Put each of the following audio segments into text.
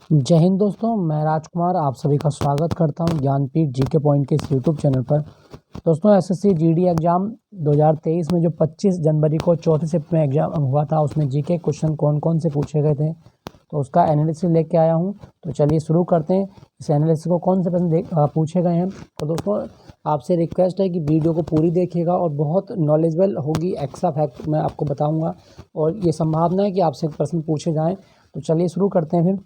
जय हिंद दोस्तों, मैं राजकुमार आप सभी का स्वागत करता हूं ज्ञानपीठ जीके पॉइंट के इस यूट्यूब चैनल पर। दोस्तों एसएससी जीडी एग्ज़ाम 2023 में जो 25 जनवरी को चौथे शिफ्ट में एग्ज़ाम हुआ था, उसमें जीके क्वेश्चन कौन कौन से पूछे गए थे, तो उसका एनालिसिस लेके आया हूं। तो चलिए शुरू करते हैं। इस एनालिसिस को कौन से प्रश्न पूछे गए हैं। तो दोस्तों आपसे रिक्वेस्ट है कि वीडियो को पूरी देखिएगा और बहुत नॉलेजेबल होगी। एक्स्ट्रा फैक्ट मैं आपको बताऊँगा और ये संभावना है कि आपसे प्रश्न पूछे जाएँ। तो चलिए शुरू करते हैं। फिर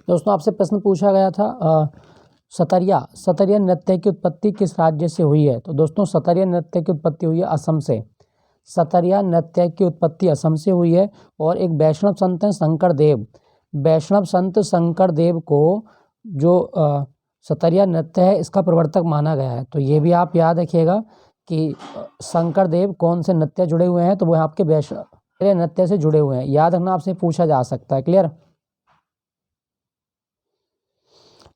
दोस्तों आपसे प्रश्न पूछा गया था सतरिया नृत्य की उत्पत्ति किस राज्य से हुई है। तो दोस्तों सतरिया नृत्य की उत्पत्ति हुई है असम से। सतरिया नृत्य की उत्पत्ति असम से हुई है और एक वैष्णव संत हैं शंकर देव। वैष्णव संत शंकर देव को जो सतरिया नृत्य है इसका प्रवर्तक माना गया है। तो ये भी आप याद रखिएगा कि शंकर देव कौन से नृत्य जुड़े हुए हैं, तो वो आपके वैष्णव नृत्य से जुड़े हुए हैं। याद रखना, आपसे पूछा जा सकता है। क्लियर।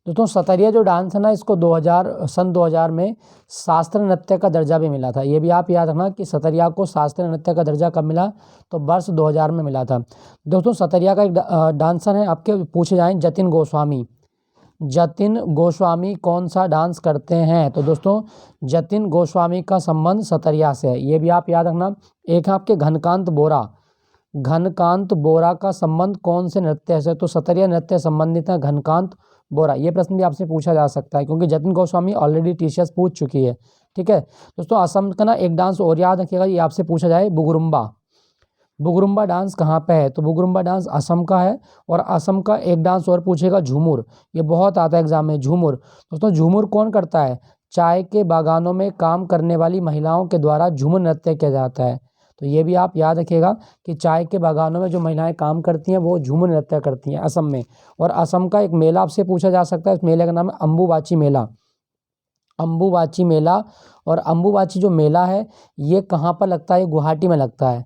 दोस्तों सतरिया जो डांस है ना, इसको सन 2000 में शास्त्रीय नृत्य का दर्जा भी मिला था। ये भी आप याद रखना कि सतरिया को शास्त्रीय नृत्य का दर्जा कब मिला, तो वर्ष 2000 में मिला था। दोस्तों सतरिया का एक डांसर है, आपके पूछे जाएं जतिन गोस्वामी। जतिन गोस्वामी कौन सा डांस करते हैं। तो दोस्तों जतिन गोस्वामी का संबंध सतरिया से है। ये भी आप याद रखना। एक है आपके घनकांत बोरा। घनकांत बोरा का संबंध कौन से नृत्य से, तो सतरिया नृत्य संबंधित है घनकांत बोरा। ये प्रश्न भी आपसे पूछा जा सकता है क्योंकि जतिन गोस्वामी ऑलरेडी टीसीएस पूछ चुकी है। ठीक है दोस्तों, असम का ना एक डांस और याद रखिएगा, ये आपसे पूछा जाए बुगुरुम्बा। बुगुरुम्बा डांस कहाँ पे है, तो बुगुरुम्बा डांस असम का है। और असम का एक डांस और पूछेगा झूमुर, ये बहुत आता है एग्जाम में। झूमुर दोस्तों, झूमुर कौन करता है, चाय के बागानों में काम करने वाली महिलाओं के द्वारा झूमुर नृत्य किया जाता है। तो ये भी आप याद रखिएगा कि चाय के बागानों में जो महिलाएं काम करती हैं वो झूमुर नृत्य करती हैं असम में। और असम का एक मेला आपसे पूछा जा सकता है, इस मेले का नाम है अम्बुबाची मेला। अम्बुबाची मेला। और अम्बुबाची जो मेला है ये कहाँ पर लगता है, ये गुवाहाटी में लगता है।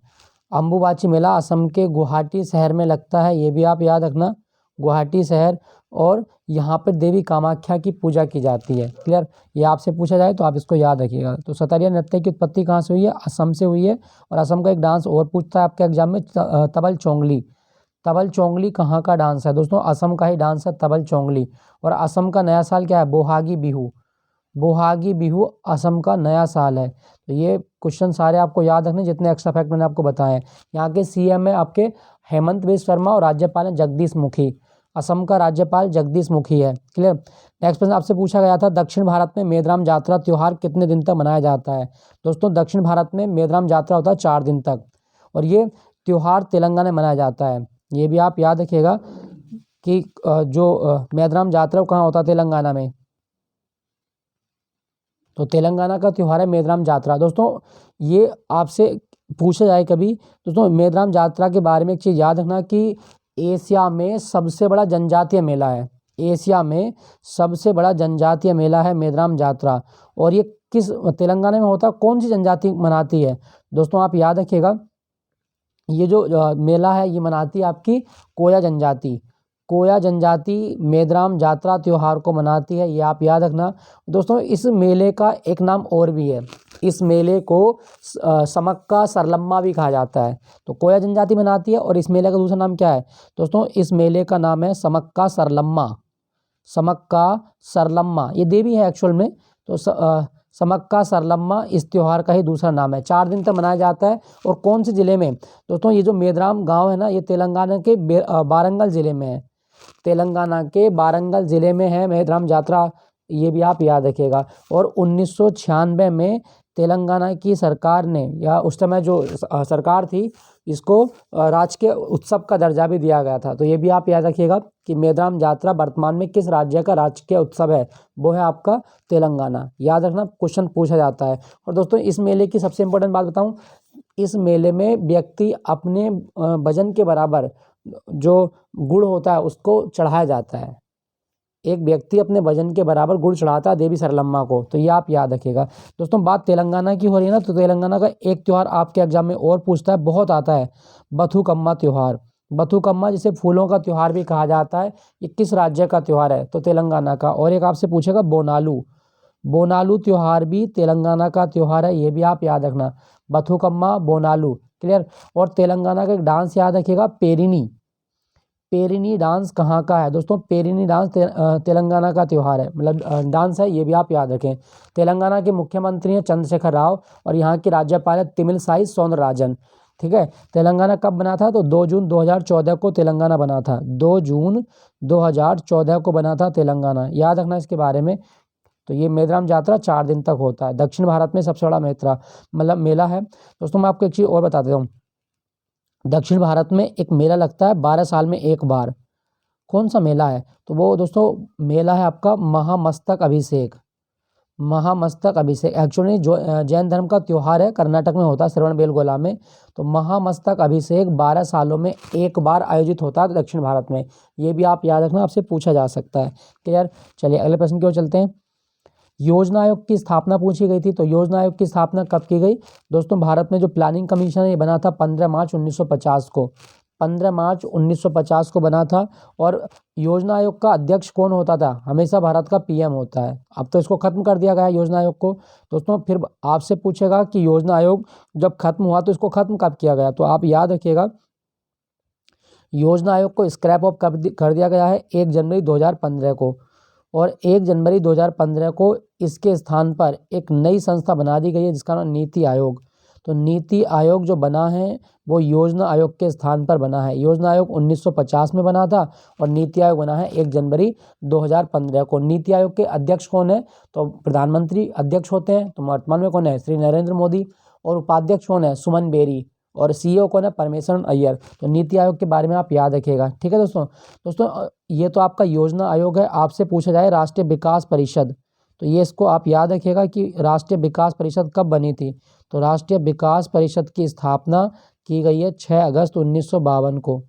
अम्बुबाची मेला असम के गुवाहाटी शहर में लगता है, ये भी आप याद रखना, गुवाहाटी शहर। और यहाँ पर देवी कामाख्या की पूजा की जाती है। क्लियर। ये आपसे पूछा जाए तो आप इसको याद रखिएगा। तो सतरिया नृत्य की उत्पत्ति कहाँ से हुई है, असम से हुई है। और असम का एक डांस और पूछता है आपके एग्जाम में, तबल चोंगली। तबल चोंगली कहाँ का डांस है, दोस्तों असम का ही डांस है तबल चोंगली। और असम का नया साल क्या है, बोहागी बिहू। बोहागी बिहू असम का नया साल है। तो ये क्वेश्चन सारे आपको याद रखने, जितने एक्स्ट्रा फैक्ट मैंने आपको बताए हैं। यहाँ के सीएम है आपके हेमंत बिस्व शर्मा और राज्यपाल है जगदीश मुखी। असम का राज्यपाल जगदीश मुखी है। क्लियर। नेक्स्ट प्रश्न आपसे पूछा गया था, दक्षिण भारत में मेदराम जात्रा त्योहार कितने दिन तक मनाया जाता है। दोस्तों दक्षिण भारत में मेदराम जात्रा होता है 4 दिन तक। और ये त्योहार तेलंगाना में मनाया जाता है। ये भी आप याद रखिएगा कि जो मेदराम जात्रा कहाँ होता है, तेलंगाना में। तो तेलंगाना का त्यौहार है मेदराम जात्रा। दोस्तों ये आपसे पूछा जाए कभी, दोस्तों मेदराम जात्रा के बारे में एक चीज़ याद रखना कि एशिया में सबसे बड़ा जनजातीय मेला है। एशिया में सबसे बड़ा जनजातीय मेला है मेदराम जात्रा। और ये किस तेलंगाना में होता है, कौन सी जनजाति मनाती है, दोस्तों आप याद रखिएगा। ये जो मेला है ये मनाती है आपकी कोया जनजाति। कोया जनजाति मेदराम जात्रा त्योहार को मनाती है, ये आप याद रखना। दोस्तों इस मेले का एक नाम और भी है, इस मेले को समक्का सरलम्मा भी कहा जाता है। तो कोया जनजाति मनाती है और इस मेले का दूसरा नाम क्या है, दोस्तों इस मेले का नाम है समक्का सरलम्मा। समक्का सरलम्मा ये देवी है एक्चुअल में। तो समक्का सरलम्मा इस त्यौहार का ही दूसरा नाम है। 4 दिन तक मनाया जाता है। और कौन से ज़िले में, दोस्तों ये जो मेदराम गांव है ना, ये तेलंगाना के वारंगल ज़िले में है। तेलंगाना के वारंगल ज़िले में है मेदराम जात्रा, ये भी आप याद रखिएगा। और 1996 में तेलंगाना की सरकार ने, या उस समय जो सरकार थी, इसको राजकीय उत्सव का दर्जा भी दिया गया था। तो ये भी आप याद रखिएगा कि मेदराम जात्रा वर्तमान में किस राज्य का राजकीय उत्सव है, वो है आपका तेलंगाना। याद रखना, क्वेश्चन पूछा जाता है। और दोस्तों इस मेले की सबसे इम्पोर्टेंट बात बताऊं, इस मेले में व्यक्ति अपने वजन के बराबर जो गुड़ होता है उसको चढ़ाया जाता है। एक व्यक्ति अपने वजन के बराबर गुड़ चढ़ाता है देवी सरलम्मा को। तो ये आप याद रखिएगा। दोस्तों बात तेलंगाना की हो रही है ना, तो तेलंगाना का एक त्यौहार आपके एग्जाम में और पूछता है, बहुत आता है, बथुकम्मा त्यौहार। बथुकम्मा जिसे फूलों का त्यौहार भी कहा जाता है, ये किस राज्य का त्यौहार है, तो तेलंगाना का। और एक आपसे पूछेगा बोनालू। बोनालू त्यौहार भी तेलंगाना का त्यौहार है, ये भी आप याद रखना, बथुकम्मा बोनालू। क्लियर। और तेलंगाना का एक डांस याद रखिएगा, पेरिनी। पेरिनी डांस कहाँ का है दोस्तों? पेरिनी डांस तेलंगाना का त्यौहार है, मतलब डांस है, ये भी आप याद रखें। तेलंगाना के मुख्यमंत्री हैं चंद्रशेखर राव और यहाँ की राज्यपाल है तमिलसाई सौंदरराजन। ठीक है, तेलंगाना कब बना था? तो 2 जून 2014 को तेलंगाना बना था। 2 जून 2014 को बना था तेलंगाना, याद रखना इसके बारे में। तो ये मेदारम जात्रा 4 दिन तक होता है। दक्षिण भारत में सबसे बड़ा मेला है। दोस्तों मैं आपको एक चीज़ और बता देता हूँ, दक्षिण भारत में एक मेला लगता है 12 साल में एक बार। कौन सा मेला है? तो वो दोस्तों मेला है आपका महामस्तक अभिषेक। महामस्तक अभिषेक एक्चुअली जो जैन धर्म का त्यौहार है, कर्नाटक में होता है श्रवणबेलगोला में। तो महामस्तक अभिषेक 12 सालों में एक बार आयोजित होता है दक्षिण भारत में। ये भी आप याद रखना, आपसे पूछा जा सकता है। क्लियर? चलिए अगले प्रश्न की ओर चलते हैं। योजना आयोग की स्थापना पूछी गई थी, तो योजना आयोग की स्थापना कब की गई? दोस्तों भारत में जो प्लानिंग कमीशन है ये बना था 15 मार्च 1950 को। 15 मार्च 1950 को बना था। और योजना आयोग का अध्यक्ष कौन होता था? हमेशा भारत का पीएम होता है। अब तो इसको खत्म कर दिया गया है योजना आयोग को। दोस्तों फिर आपसे पूछेगा कि योजना आयोग जब खत्म हुआ तो इसको खत्म कब किया गया? तो आप याद रखिएगा, योजना आयोग को स्क्रैप ऑफ कर दिया गया है 1 जनवरी 2015 को। और 1 जनवरी 2015 को इसके स्थान पर एक नई संस्था बना दी गई है जिसका नाम नीति आयोग। तो नीति आयोग जो बना है वो योजना आयोग के स्थान पर बना है। योजना आयोग 1950 में बना था और नीति आयोग बना है 1 जनवरी 2015 को। नीति आयोग के अध्यक्ष कौन है? तो प्रधानमंत्री अध्यक्ष होते हैं। तो वर्तमान में कौन है? श्री नरेंद्र मोदी। और उपाध्यक्ष कौन है? सुमन बेरी। और सीईओ कौन है? परमेश्वरन अय्यर। तो नीति आयोग के बारे में आप याद रखिएगा। ठीक है दोस्तों ये तो आपका योजना आयोग है। आपसे पूछा जाए राष्ट्रीय विकास परिषद, तो ये इसको आप याद रखिएगा कि राष्ट्रीय विकास परिषद कब बनी थी? तो राष्ट्रीय विकास परिषद की स्थापना की गई है 6 अगस्त 1952 को।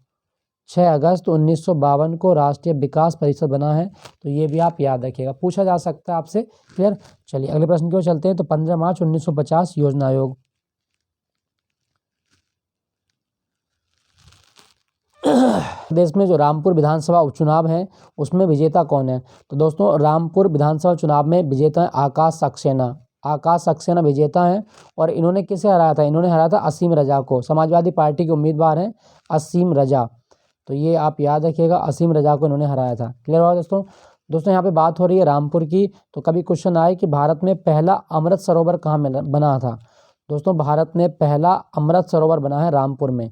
6 अगस्त 1952 को राष्ट्रीय विकास परिषद बना है। तो ये भी आप याद रखिएगा, पूछा जा सकता है आपसे। क्लियर? चलिए अगले प्रश्न की ओर चलते हैं। तो 15 मार्च 1950 योजना आयोग। देश में जो रामपुर विधानसभा उपचुनाव है उसमें विजेता कौन है? तो दोस्तों रामपुर विधानसभा चुनाव में विजेता है आकाश सक्सेना। आकाश सक्सेना विजेता हैं। और इन्होंने किसे हराया था? इन्होंने हराया था असीम रजा को। समाजवादी पार्टी के उम्मीदवार हैं असीम रजा। तो ये आप याद रखिएगा, असीम रजा को इन्होंने हराया था। क्लियर हुआ दोस्तों यहाँ पे बात हो रही है रामपुर की। तो कभी क्वेश्चन आए कि भारत में पहला अमृत सरोवर कहाँ बना था? दोस्तों भारत में पहला अमृत सरोवर बना है रामपुर में।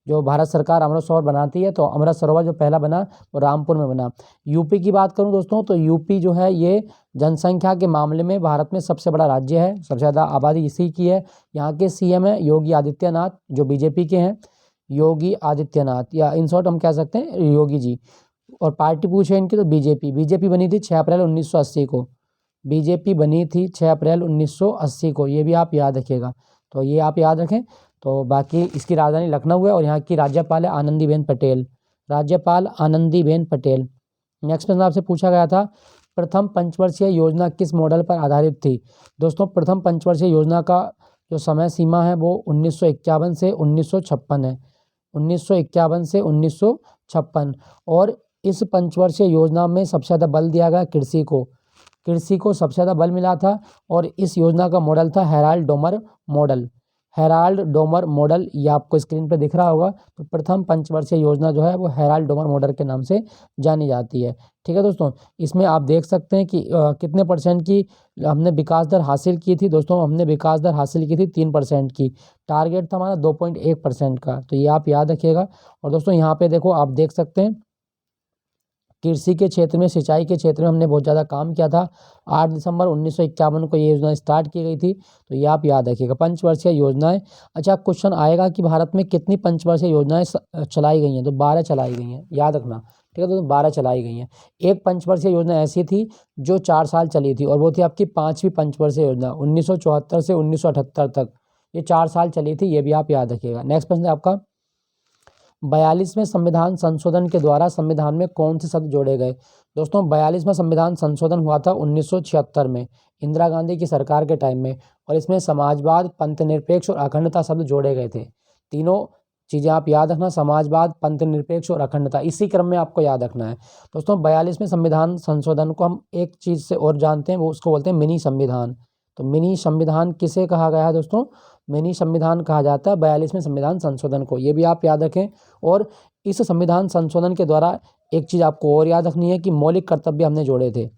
जो भारत सरकार अमृत सरोवर बनाती है तो अमृत सरोवर जो पहला बना वो रामपुर में बना। यूपी की बात करूं दोस्तों तो यूपी जो है ये जनसंख्या के मामले में भारत में सबसे बड़ा राज्य है, सबसे ज़्यादा आबादी इसी की है। यहाँ के सीएम है योगी आदित्यनाथ जो बीजेपी के हैं, योगी आदित्यनाथ, या इन शॉर्ट हम कह सकते हैं योगी जी। और पार्टी पूछे इनकी तो बीजेपी बनी थी 6 अप्रैल 1980 को। बीजेपी बनी थी 6 अप्रैल 1980 को, ये भी आप याद रखिएगा। तो ये आप याद रखें। तो बाकी इसकी राजधानी लखनऊ है और यहाँ की राज्यपाल है आनंदीबेन पटेल। राज्यपाल आनंदीबेन पटेल। नेक्स्ट प्रश्न आपसे पूछा गया था, प्रथम पंचवर्षीय योजना किस मॉडल पर आधारित थी? दोस्तों प्रथम पंचवर्षीय योजना का जो समय सीमा है वो 1951 से 1956 है। 1951 से 1956। और इस पंचवर्षीय योजना में सबसे ज़्यादा बल दिया गया कृषि को। कृषि को सबसे ज़्यादा बल मिला था। और इस योजना का मॉडल था Herald Domar model. Herald Domar model, ये आपको स्क्रीन पे दिख रहा होगा। तो प्रथम पंचवर्षीय योजना जो है वो हेराल्ड डोमर मॉडल के नाम से जानी जाती है। ठीक है दोस्तों, इसमें आप देख सकते हैं कि कितने % की हमने विकास दर हासिल की थी। दोस्तों हमने विकास दर हासिल की थी 3% की। टारगेट था हमारा 2.1% का। तो ये आप याद रखिएगा। और दोस्तों यहाँ पे देखो आप देख सकते हैं कृषि के क्षेत्र में, सिंचाई के क्षेत्र में हमने बहुत ज़्यादा काम किया था। 8 दिसंबर 1951 को ये योजना स्टार्ट की गई थी। तो ये आप याद रखिएगा, पंचवर्षीय योजनाएं। अच्छा क्वेश्चन आएगा कि भारत में कितनी पंचवर्षीय योजनाएं चलाई गई हैं? तो 12 चलाई गई हैं, याद रखना। ठीक है तो 12 चलाई गई हैं। एक पंचवर्षीय योजना ऐसी थी जो 4 साल चली थी और वो थी आपकी 5वीं पंचवर्षीय योजना 1974 से 1978 तक। ये 4 साल चली थी, ये भी आप याद रखिएगा। नेक्स्ट प्रश्न है आपका, 42वें संविधान संशोधन के द्वारा संविधान में कौन से शब्द जोड़े गए? दोस्तों 42वां संविधान संशोधन हुआ था 1976 में, इंदिरा गांधी की सरकार के टाइम में। और इसमें समाजवाद, पंथनिरपेक्ष और अखंडता शब्द जोड़े गए थे। तीनों चीज़ें आप याद रखना, समाजवाद, पंथनिरपेक्ष और अखंडता, इसी क्रम में आपको याद रखना है। दोस्तों 42वें संविधान संशोधन को हम एक चीज़ से और जानते हैं, वो उसको बोलते हैं मिनी संविधान। तो मिनी संविधान किसे कहा गया है दोस्तों? मिनी संविधान कहा जाता है 42वें संविधान संशोधन को, ये भी आप याद रखें। और इस संविधान संशोधन के द्वारा एक चीज़ आपको और याद रखनी है कि मौलिक कर्तव्य हमने जोड़े थे।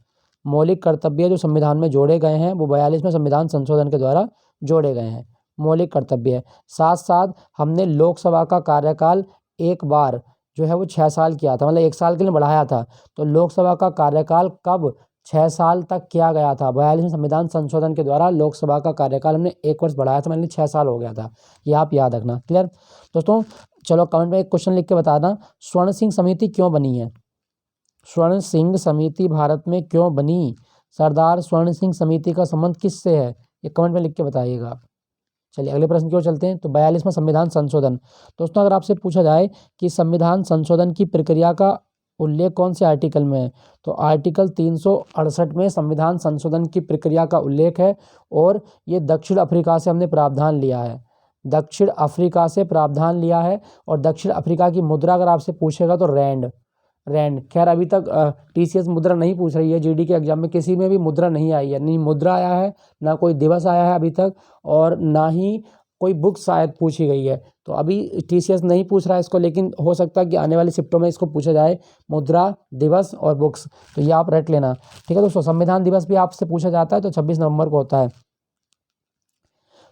मौलिक कर्तव्य जो संविधान में जोड़े गए हैं वो 42वें संविधान संशोधन के द्वारा जोड़े गए हैं, मौलिक कर्तव्य है। साथ साथ हमने लोकसभा का कार्यकाल एक बार जो है वो 6 साल किया था, मतलब 1 साल के लिए बढ़ाया था। तो लोकसभा का कार्यकाल कब 6 साल तक किया गया था? 42वें संविधान संशोधन के द्वारा लोकसभा का कार्यकाल हमने 1 वर्ष बढ़ाया था, मतलब 6 साल हो गया था। ये आप याद रखना। क्लियर दोस्तों? चलो कमेंट में एक क्वेश्चन लिख के बताना, स्वर्ण सिंह समिति क्यों बनी है? स्वर्ण सिंह समिति भारत में क्यों बनी? सरदार स्वर्ण सिंह समिति का संबंध किससे है? ये कमेंट में लिख के बताइएगा आप। चलिए अगले प्रश्न की ओर चलते हैं। तो 42वां संविधान संशोधन। दोस्तों अगर आपसे पूछा जाए कि संविधान संशोधन की प्रक्रिया का उल्लेख कौन से आर्टिकल में है, तो आर्टिकल 368 में संविधान संशोधन की प्रक्रिया का उल्लेख है। और ये दक्षिण अफ्रीका से हमने प्रावधान लिया है, दक्षिण अफ्रीका से प्रावधान लिया है। और दक्षिण अफ्रीका की मुद्रा अगर आपसे पूछेगा तो रैंड। खैर अभी तक टीसीएस मुद्रा नहीं पूछ रही है, जीडी के एग्जाम में किसी में भी मुद्रा नहीं आई है, नहीं मुद्रा आया है, ना कोई दिवस आया है अभी तक, और ना ही कोई बुक शायद पूछी गई है। तो अभी टीसीएस नहीं पूछ रहा है इसको, लेकिन हो सकता है कि आने वाले शिफ्टों में इसको पूछा जाए, मुद्रा, दिवस और बुक्स। तो ये आप रट लेना, ठीक है दोस्तों। संविधान दिवस भी आपसे पूछा जाता है, तो 26 नवंबर को होता है।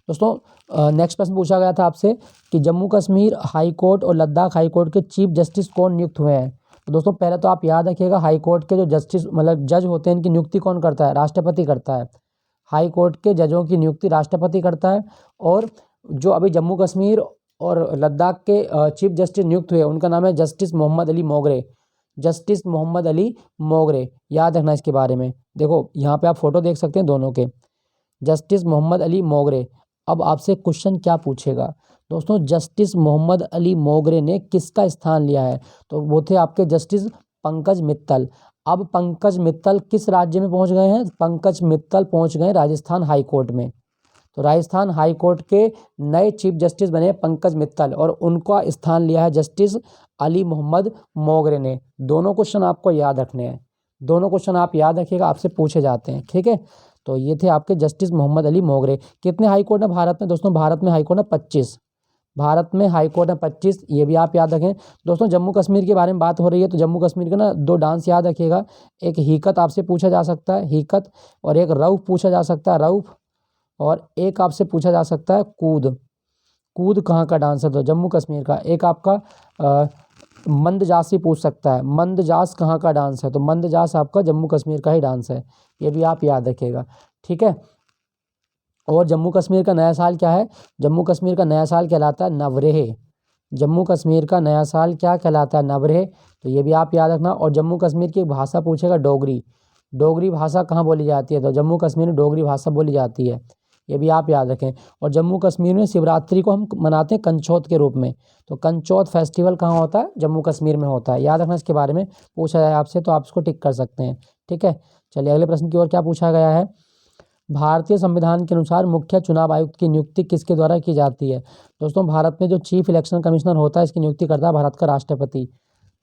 दोस्तों नेक्स्ट प्रश्न पूछा गया था आपसे कि जम्मू कश्मीर हाई कोर्ट और लद्दाख हाई कोर्ट के चीफ जस्टिस कौन नियुक्त हुए हैं? तो दोस्तों पहले तो आप याद रखिएगा, हाई कोर्ट के जो जस्टिस मतलब जज होते हैं, इनकी नियुक्ति कौन करता है? राष्ट्रपति करता है। हाई कोर्ट के जजों की नियुक्ति राष्ट्रपति करता है। और जो अभी जम्मू कश्मीर और लद्दाख के चीफ जस्टिस नियुक्त हुए उनका नाम है जस्टिस मोहम्मद अली मोगरे। जस्टिस मोहम्मद अली मोगरे, याद रखना इसके बारे में। देखो यहाँ पे आप फोटो देख सकते हैं दोनों के, जस्टिस मोहम्मद अली मोगरे। अब आपसे क्वेश्चन क्या पूछेगा दोस्तों, जस्टिस मोहम्मद अली मोगरे ने किसका स्थान लिया है? तो वो थे आपके जस्टिस पंकज मित्तल। अब पंकज मित्तल किस राज्य में पहुंच गए हैं? पंकज मित्तल पहुंच गए राजस्थान हाई कोर्ट में। तो राजस्थान हाई कोर्ट के नए चीफ जस्टिस बने पंकज मित्तल, और उनका स्थान लिया है जस्टिस अली मोहम्मद मोगरे ने। दोनों क्वेश्चन आपको याद रखने हैं, दोनों क्वेश्चन आप याद रखिएगा, आपसे पूछे जाते हैं, ठीक है। तो ये थे आपके जस्टिस मोहम्मद अली मोगरे। कितने हाई कोर्ट है भारत में? दोस्तों भारत में हाई कोर्ट है 25। भारत में हाई कोर्ट है 25, ये भी आप याद रखें। दोस्तों जम्मू कश्मीर के बारे में बात हो रही है, तो जम्मू कश्मीर के ना 2 डांस याद रखिएगा। एक हीकत आपसे पूछा जा सकता है, हीकत, और एक रऊफ पूछा जा सकता है, रऊफ। और एक आपसे पूछा जा सकता है कूद। कूद कहाँ का डांस है? तो जम्मू कश्मीर का। एक आपका मंदजासी पूछ सकता है, मंदजास कहाँ का डांस है? तो मंदजास आपका जम्मू कश्मीर का ही डांस है, ये भी आप याद रखिएगा, ठीक है। और जम्मू कश्मीर का नया साल क्या है? जम्मू कश्मीर का नया साल कहलाता है नवरेह। जम्मू कश्मीर का नया साल क्या कहलाता है? नवरेह। तो ये भी आप याद रखना। और जम्मू कश्मीर की भाषा पूछेगा डोगरी। डोगरी भाषा कहाँ बोली जाती है? तो जम्मू कश्मीर में डोगरी भाषा बोली जाती है, ये भी आप याद रखें। और जम्मू कश्मीर में शिवरात्रि को हम मनाते हैं कंचौथ के रूप में। तो कंचौथ फेस्टिवल कहाँ होता है? जम्मू कश्मीर में होता है, याद रखना। इसके बारे में पूछा जाए आपसे तो आप इसको टिक कर सकते हैं, ठीक है। चलिए अगले प्रश्न की ओर क्या पूछा गया है। भारतीय संविधान के अनुसार मुख्य चुनाव आयुक्त की नियुक्ति किसके द्वारा की जाती है? दोस्तों भारत में जो चीफ इलेक्शन कमिश्नर होता है, इसकी नियुक्ति करता है भारत का राष्ट्रपति,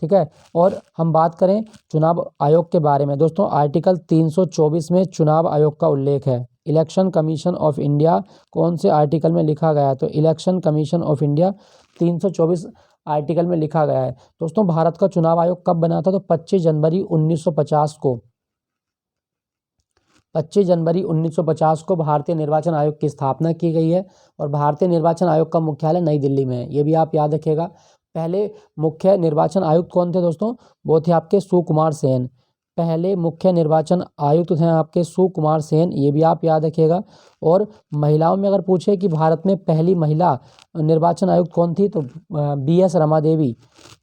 ठीक है। और हम बात करें चुनाव आयोग के बारे में, दोस्तों आर्टिकल 324 में चुनाव आयोग का उल्लेख है। इलेक्शन कमीशन ऑफ इंडिया कौन से आर्टिकल में लिखा गया है? तो election commission of India 324 article में लिखा गया है। दोस्तों भारत का चुनाव आयोग कब बना था? तो 25 जनवरी 1950 को, 25 जनवरी 1950 को भारतीय निर्वाचन आयोग की स्थापना की गई है। और भारतीय निर्वाचन आयोग का मुख्यालय नई दिल्ली में है, ये भी आप याद रखिएगा। पहले मुख्य निर्वाचन आयुक्त कौन थे दोस्तों? वो थे आपके सुकुमार सेन। पहले मुख्य निर्वाचन आयुक्त थे आपके सुकुमार सेन, ये भी आप याद रखिएगा। और महिलाओं में अगर पूछे कि भारत में पहली महिला निर्वाचन आयुक्त कौन थी, तो BS रमा देवी।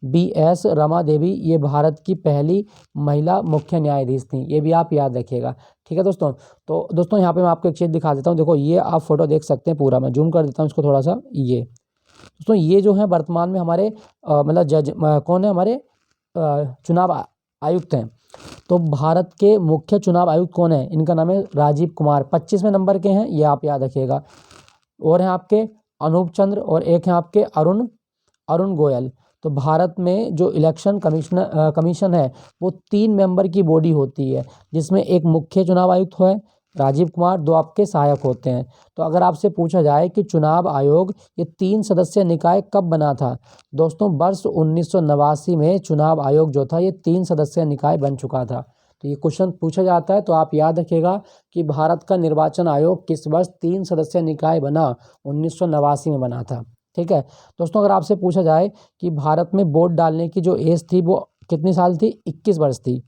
BS रमा देवी ये भारत की पहली महिला मुख्य न्यायाधीश थी, ये भी आप याद रखिएगा, ठीक है दोस्तों। तो दोस्तों यहाँ पे मैं आपको एक चीज़ दिखा देता हूँ, देखो ये आप फोटो देख सकते हैं पूरा, मैं जूम कर देता हूँ इसको थोड़ा सा। ये दोस्तों ये जो है वर्तमान में हमारे मतलब जज कौन है? हमारे चुनाव आयुक्त हैं। तो भारत के मुख्य चुनाव आयुक्त कौन है? इनका नाम है राजीव कुमार, 25वें नंबर के हैं, ये आप याद रखिएगा। और हैं आपके अनूप चंद्र, और एक हैं आपके अरुण गोयल। तो भारत में जो इलेक्शन कमीशन है वो 3 मेंबर की बॉडी होती है, जिसमें एक मुख्य चुनाव आयुक्त है, राजीव कुमार, 2 आपके सहायक होते हैं। तो अगर आपसे पूछा जाए कि चुनाव आयोग ये 3 सदस्यीय निकाय कब बना था, दोस्तों वर्ष 1989 में चुनाव आयोग जो था ये 3 सदस्यीय निकाय बन चुका था। तो ये क्वेश्चन पूछा जाता है, तो आप याद रखिएगा कि भारत का निर्वाचन आयोग किस वर्ष 3 सदस्यीय निकाय बना, 1989 में बना था। ठीक है दोस्तों, अगर आपसे पूछा जाए कि भारत में वोट डालने की जो एज थी वो कितनी साल थी, 21 वर्ष थी,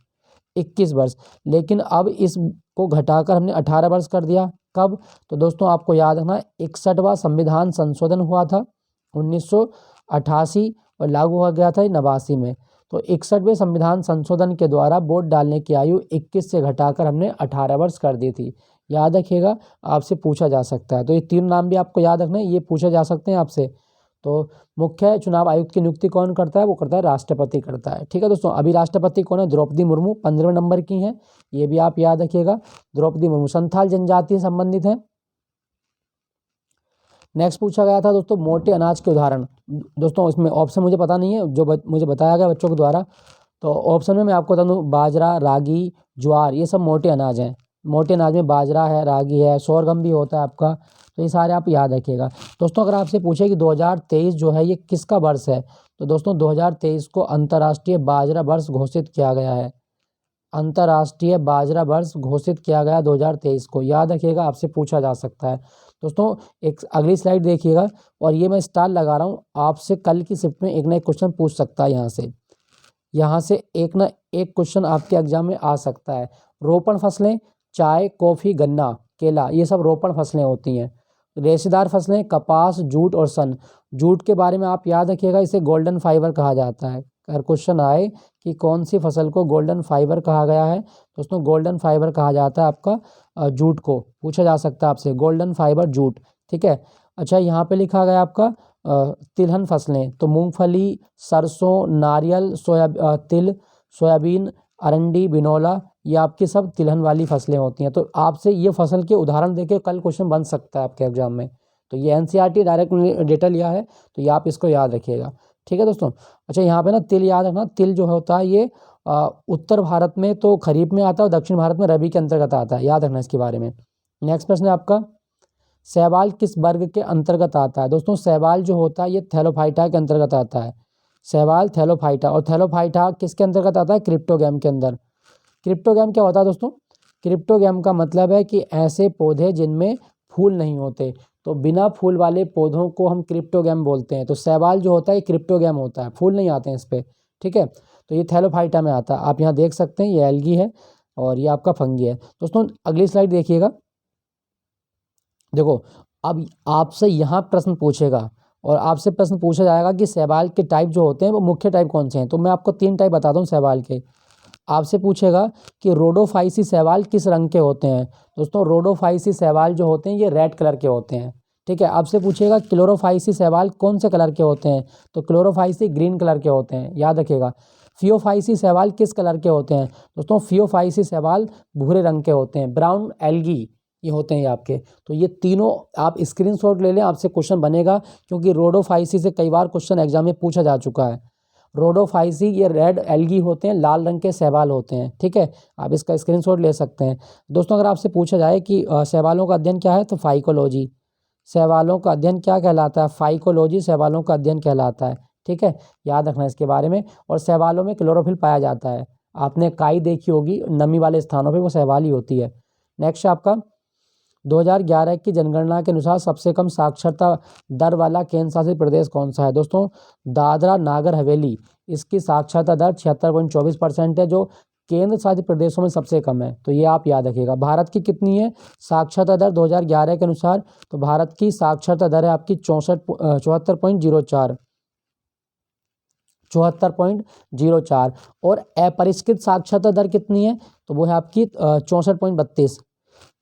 21 वर्ष। लेकिन अब इसको घटाकर हमने 18 वर्ष कर दिया। कब? तो दोस्तों आपको याद रखना 61वां संविधान संशोधन हुआ था 1988 और लागू हो गया था 89 में। तो 61वें संविधान संशोधन के द्वारा वोट डालने की आयु 21 से घटाकर हमने 18 वर्ष कर दी थी। याद रखिएगा, आपसे पूछा जा सकता है। तो ये 3 नाम भी आपको याद रखना है, ये पूछे जा सकते हैं आपसे। तो मुख्य चुनाव आयुक्त की नियुक्ति कौन करता है? वो करता है राष्ट्रपति करता है। ठीक है दोस्तों, अभी राष्ट्रपति कौन है? द्रौपदी मुर्मू 15वें नंबर की हैं, ये भी आप याद रखिएगा। द्रौपदी मुर्मू संथाल जनजाति से संबंधित हैं। नेक्स्ट पूछा गया था दोस्तों मोटे अनाज के उदाहरण। दोस्तों इसमें ऑप्शन मुझे पता नहीं है, जो मुझे बताया गया बच्चों के द्वारा। तो ऑप्शन में मैं आपको बता दूँ, बाजरा, रागी, ज्वार, ये सब मोटे अनाज हैं। मोटे अनाज में बाजरा है, रागी है, सोरगम भी होता है आपका। तो ये सारे आप याद रखिएगा। दोस्तों अगर आपसे पूछे कि 2023 जो है ये किसका वर्ष है, तो दोस्तों 2023 को अंतर्राष्ट्रीय बाजरा वर्ष घोषित किया गया है। अंतर्राष्ट्रीय बाजरा वर्ष घोषित किया गया 2023 को, याद रखिएगा, आपसे पूछा जा सकता है। दोस्तों एक अगली स्लाइड देखिएगा, और ये मैं स्टार लगा रहा हूँ, आपसे कल की शिफ्ट में एक ना एक क्वेश्चन पूछ सकता है यहाँ से एक ना एक क्वेश्चन आपके एग्जाम में आ सकता है। रोपण फसलें, चाय, कॉफ़ी, गन्ना, केला, ये सब रोपण फसलें होती हैं। रेशेदार फसलें, कपास, जूट और सन। जूट के बारे में आप याद रखिएगा, इसे गोल्डन फाइबर कहा जाता है। अगर क्वेश्चन आए कि कौन सी फसल को गोल्डन फाइबर कहा गया है, दोस्तों गोल्डन फाइबर कहा जाता है आपका जूट को, पूछा जा सकता है आपसे, गोल्डन फाइबर जूट। ठीक है, अच्छा यहाँ पे लिखा गया आपका तिलहन फसलें, तो मूंगफली, सरसों, नारियल, तिल, सोयाबीन, अरंडी, बिनौला, ये आपकी सब तिलहन वाली फसलें होती हैं। तो आपसे ये फसल के उदाहरण देके कल क्वेश्चन बन सकता है आपके एग्जाम में। तो ये एनसीईआरटी डायरेक्ट डेटा लिया है, तो ये आप इसको याद रखिएगा। ठीक है दोस्तों, अच्छा यहाँ पे ना तिल याद रखना, तिल जो होता है ये उत्तर भारत में तो खरीफ में आता है और दक्षिण भारत में रबी के अंतर्गत आता है, याद रखना इसके बारे में। नेक्स्ट प्रश्न है आपका, शैवाल किस वर्ग के अंतर्गत आता है? दोस्तों शैवाल जो होता है ये थैलोफाइटा के अंतर्गत आता है। शैवाल थैलोफाइटा, और थैलोफाइटा किसके अंतर्गत आता है? क्रिप्टोगैम के अंदर। क्रिप्टोगैम क्या होता है दोस्तों? क्रिप्टोगैम का मतलब है कि ऐसे पौधे जिनमें फूल नहीं होते, तो बिना फूल वाले पौधों को हम क्रिप्टोगैम बोलते हैं। तो शैवाल जो होता है ये क्रिप्टोगैम होता है, फूल नहीं आते हैं इस पर। ठीक है, तो ये थैलोफाइटा में आता है, आप यहाँ देख सकते हैं, ये एल्गी है और ये आपका फंगी है। दोस्तों अगली स्लाइड देखिएगा, देखो अब आपसे यहाँ प्रश्न पूछेगा और आपसे प्रश्न पूछा जाएगा कि शैवाल के टाइप जो होते हैं वो मुख्य टाइप कौन से हैं। तो मैं आपको 3 टाइप बताता हूँ शैवाल के। आपसे पूछेगा कि रोडोफाइसी शैवाल किस रंग के होते हैं। दोस्तों रोडोफाइसी शैवाल जो होते हैं ये रेड कलर के होते हैं। ठीक है, आपसे पूछेगा क्लोरोफाइसी शैवाल कौन से कलर के होते हैं, तो क्लोरोफाइसी ग्रीन कलर के होते हैं, याद रखिएगा। फियोफाइसी शैवाल किस कलर के होते हैं? दोस्तों फियोफाइसी शैवाल भूरे रंग के होते हैं, ब्राउन एल्गी ये होते हैं आपके। तो ये तीनों आप स्क्रीनशॉट ले लें, आपसे क्वेश्चन बनेगा, क्योंकि रोडोफाइसी से कई बार क्वेश्चन एग्जाम में पूछा जा चुका है। रोडोफाइसी ये रेड एल्गी होते हैं, लाल रंग के शैवाल होते हैं। ठीक है, आप इसका स्क्रीनशॉट ले सकते हैं। दोस्तों अगर आपसे पूछा जाए कि शैवालों का अध्ययन क्या है, तो फाइकोलॉजी। शैवालों का अध्ययन क्या कहलाता है? फाइकोलॉजी शैवालों का अध्ययन कहलाता है। ठीक है, याद रखना इसके बारे में। और शैवालों में क्लोरोफिल पाया जाता है, आपने काई देखी होगी नमी वाले स्थानों पर, वो शैवाल ही होती है। नेक्स्ट आपका 2011 की जनगणना के अनुसार सबसे कम साक्षरता दर वाला केंद्र शासित प्रदेश कौन सा है? दोस्तों दादरा नागर हवेली, इसकी साक्षरता दर 76.24% है, जो केंद्र शासित प्रदेशों में सबसे कम है। तो ये आप याद रखिएगा। भारत की कितनी है साक्षरता दर 2011 के अनुसार? तो भारत की साक्षरता दर है आपकी 74.04। और अपरिष्कृत साक्षरता दर कितनी है? तो वो है आपकी 64.32।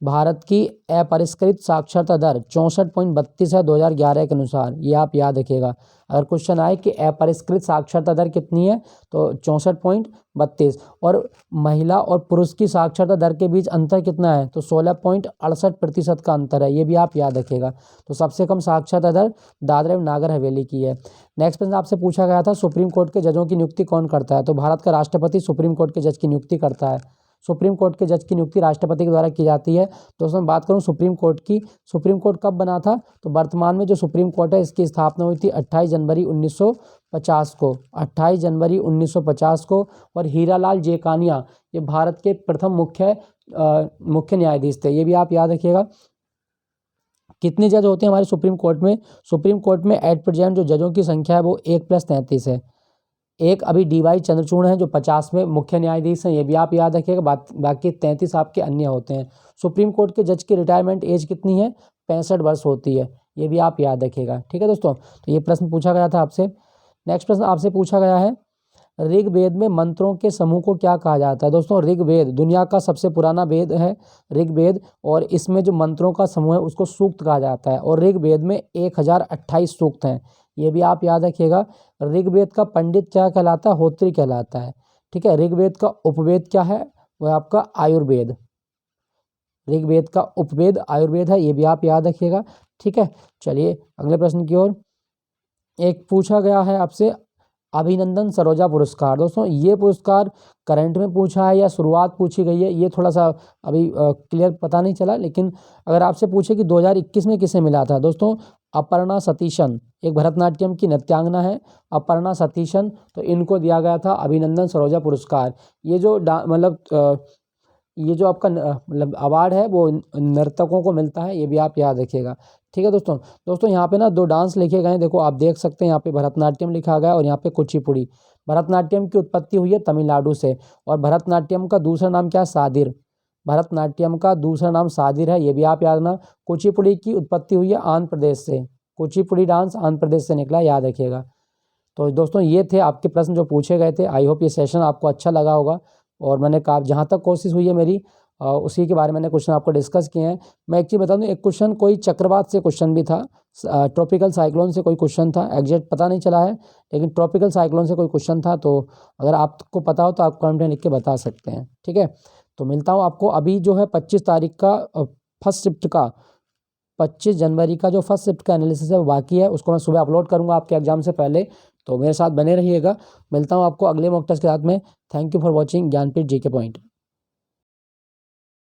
भारत की अपरिष्कृत साक्षरता दर 64.32 है 2011 के अनुसार, ये आप याद रखिएगा। अगर क्वेश्चन आए कि अपरिष्कृत साक्षरता दर कितनी है, तो 64.32। और महिला और पुरुष की साक्षरता दर के बीच अंतर कितना है? तो 16.68% का अंतर है, ये भी आप याद रखिएगा। तो सबसे कम साक्षरता दर दादरा एवं नागर हवेली की है। नेक्स्ट प्रश्न आपसे पूछा गया था सुप्रीम कोर्ट के जजों की नियुक्ति कौन करता है? तो भारत का राष्ट्रपति सुप्रीम कोर्ट के जज की नियुक्ति करता है। सुप्रीम कोर्ट के जज की नियुक्ति राष्ट्रपति के द्वारा की जाती है। दोस्तों मैं बात करूं सुप्रीम कोर्ट की, सुप्रीम कोर्ट कब बना था, तो वर्तमान में जो सुप्रीम कोर्ट है इसकी स्थापना हुई थी 28 जनवरी 1950 को, 28 जनवरी 1950 को। और हीरालाल जेकानिया ये भारत के प्रथम मुख्य न्यायाधीश थे, ये भी आप याद रखिएगा। कितने जज होते हैं हमारे सुप्रीम कोर्ट में, सुप्रीम कोर्ट में एट प्रेजेंट जो जजों की संख्या है वो 1+33 है। एक अभी DY चंद्रचूड़ हैं जो 50वें मुख्य न्यायाधीश हैं, ये भी आप याद रखिएगा। बाकी 33 आपके अन्य होते हैं। सुप्रीम कोर्ट के जज की रिटायरमेंट एज कितनी है, 65 वर्ष होती है, ये भी आप याद रखिएगा। ठीक है दोस्तों, तो ये प्रश्न पूछा गया था आपसे। नेक्स्ट प्रश्न आपसे पूछा गया है, ऋग्वेद में मंत्रों के समूह को क्या कहा जाता है। दोस्तों ऋग्वेद दुनिया का सबसे पुराना वेद है ऋग्वेद, और इसमें जो मंत्रों का समूह है उसको सूक्त कहा जाता है। और ऋग्वेद में 1028 सूक्त हैं, ये भी आप याद रखिएगा। ऋग्वेद का पंडित क्या कहलाता है, होत्री कहलाता है। ठीक है, ऋग्वेद का उपवेद क्या है, वह आपका आयुर्वेद, ऋग्वेद का उपवेद आयुर्वेद है, ये भी आप याद रखिएगा। ठीक है, चलिए अगले प्रश्न की ओर। एक पूछा गया है आपसे अभिनंदन सरोजा पुरस्कार। दोस्तों ये पुरस्कार करंट में पूछा है या शुरुआत पूछी गई है, ये थोड़ा सा अभी क्लियर पता नहीं चला, लेकिन अगर आपसे पूछे कि 2021 में किसे मिला था, दोस्तों अपर्णा सतीशन, एक भरतनाट्यम की नृत्यांगना है अपर्णा सतीशन, तो इनको दिया गया था अभिनंदन सरोजा पुरस्कार। ये जो ये जो आपका मतलब अवार्ड है वो नर्तकों को मिलता है, ये भी आप याद रखिएगा। ठीक है दोस्तों यहाँ पे ना 2 डांस लिखे गए हैं, देखो आप देख सकते हैं, यहाँ पे भरतनाट्यम लिखा गया है और यहाँ पे कुचिपुड़ी। भरतनाट्यम की उत्पत्ति हुई है तमिलनाडु से, और भरतनाट्यम का दूसरा नाम क्या है, सादिर। भरतनाट्यम का दूसरा नाम सादिर है, ये भी आप याद रखना। कुचिपुड़ी की उत्पत्ति हुई है आंध्र प्रदेश से, कुचिपुड़ी डांस आंध्र प्रदेश से निकला, याद रखिएगा। तो दोस्तों ये थे आपके प्रश्न जो पूछे गए थे। आई होप ये सेशन आपको अच्छा लगा होगा, और मैंने कहा जहाँ तक कोशिश हुई है मेरी उसी के बारे में मैंने क्वेश्चन आपको डिस्कस किए हैं। मैं एक चीज़ बता दूँ, एक क्वेश्चन कोई चक्रवात से क्वेश्चन भी था, ट्रॉपिकल साइक्लोन से कोई क्वेश्चन था, एग्जैक्ट पता नहीं चला है, लेकिन ट्रॉपिकल साइक्लोन से कोई क्वेश्चन था। तो अगर आपको पता हो तो आप कमेंट में लिख के बता सकते हैं। ठीक है, तो मिलता हूँ आपको अभी जो है 25 तारीख का फर्स्ट शिफ्ट का 25 जनवरी का जो फर्स्ट शिफ्ट का एनालिसिस है वो बाकी है, उसको मैं सुबह अपलोड करूँगा आपके एग्जाम से पहले, तो मेरे साथ बने रहिएगा। मिलता हूँ आपको अगले मॉक टेस्ट के साथ में। Thank you for watching Jnanpith GK point.